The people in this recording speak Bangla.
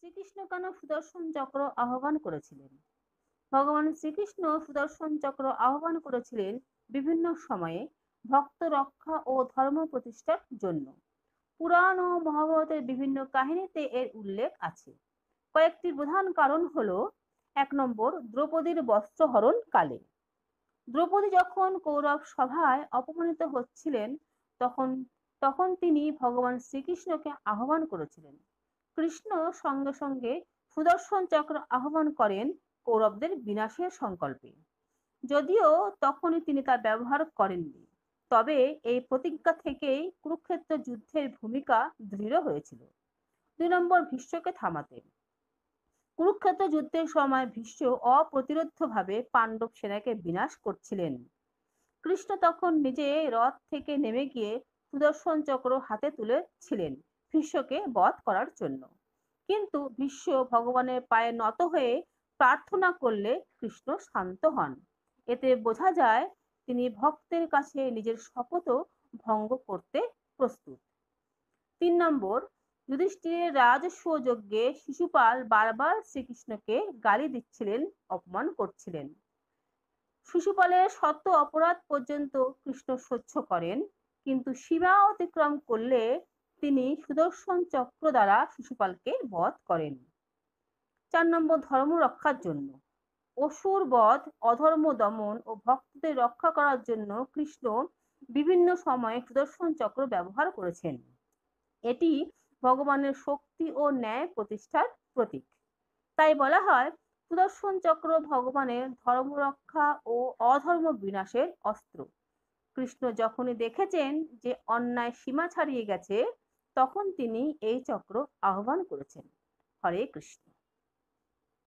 শ্রীকৃষ্ণ কেন সুদর্শন চক্র আহ্বান করেছিলেন? ভগবান শ্রীকৃষ্ণ সুদর্শন চক্র আহ্বান করেছিলেন বিভিন্ন সময়ে ভক্ত রক্ষা ও ধর্ম প্রতিষ্ঠার জন্য। পুরাণ ও মহাভারতের বিভিন্ন কাহিনীতে এর উল্লেখ আছে। কয়েকটি প্রধান কারণ হলো: ১ নম্বর, দ্রৌপদীর বস্ত্রহরণ কালে। দ্রৌপদী যখন কৌরব সভায় অপমানিত হচ্ছিলেন, তখন তখন তিনি ভগবান শ্রীকৃষ্ণকে আহ্বান করেছিলেন। কৃষ্ণ সঙ্গে সঙ্গে সুদর্শন চক্র আহ্বান করেন কৌরবদের বিনাশের সংকল্পে। যদিও তখনই তিনি তা ব্যবহার করেননি, তবে এই প্রতিজ্ঞা থেকেই কুরুক্ষেত্র যুদ্ধের ভূমিকা দৃঢ় হয়েছিল। ২ নম্বর, ভীষ্মকে থামাতে। কুরুক্ষেত্র যুদ্ধের সময় ভীষ্ম অপ্রতিরোধ্যভাবে পাণ্ডব সেনাকে বিনাশ করছিলেন। কৃষ্ণ তখন নিজে রথ থেকে নেমে গিয়ে সুদর্শন চক্র হাতে তুলেছিলেন ভীষ্মকে বধ করার জন্য। কিন্তু ভীষ্ম ভগবানের পায়ে নত হয়ে প্রার্থনা করলে কৃষ্ণ শান্ত হন। এতে বোঝা যায় তিনি ভক্তের কাছে নিজের শপথও ভঙ্গ করতে প্রস্তুত। ৩ নম্বর, যুধিষ্ঠিরের রাজস্ব যজ্ঞে শিশুপাল বারবার শ্রীকৃষ্ণকে গালি দিচ্ছিলেন, অপমান করছিলেন। শিশুপালের শত অপরাধ পর্যন্ত কৃষ্ণ সহ্য করেন, কিন্তু সীমা অতিক্রম করলে তিনি সুদর্শন চক্র দ্বারা শিশুপালকে বধ করেন। ৪ নম্বর, ধর্ম রক্ষার জন্য। অসুর বধ, অধর্ম দমন ও ভক্তদের রক্ষা করার জন্য কৃষ্ণ বিভিন্ন সময়ে সুদর্শন চক্র ব্যবহার করেছেন। এটি ভগবানের শক্তি ও ন্যায় প্রতিষ্ঠার প্রতীক। তাই বলা হয়, সুদর্শন চক্র ভগবানের ধর্ম রক্ষা ও অধর্ম বিনাশের অস্ত্র। কৃষ্ণ যখনই দেখেছেন যে অন্যায় সীমা ছাড়িয়ে গেছে, তখন তিনি এই চক্র আহ্বান করেছেন। হরে কৃষ্ণ।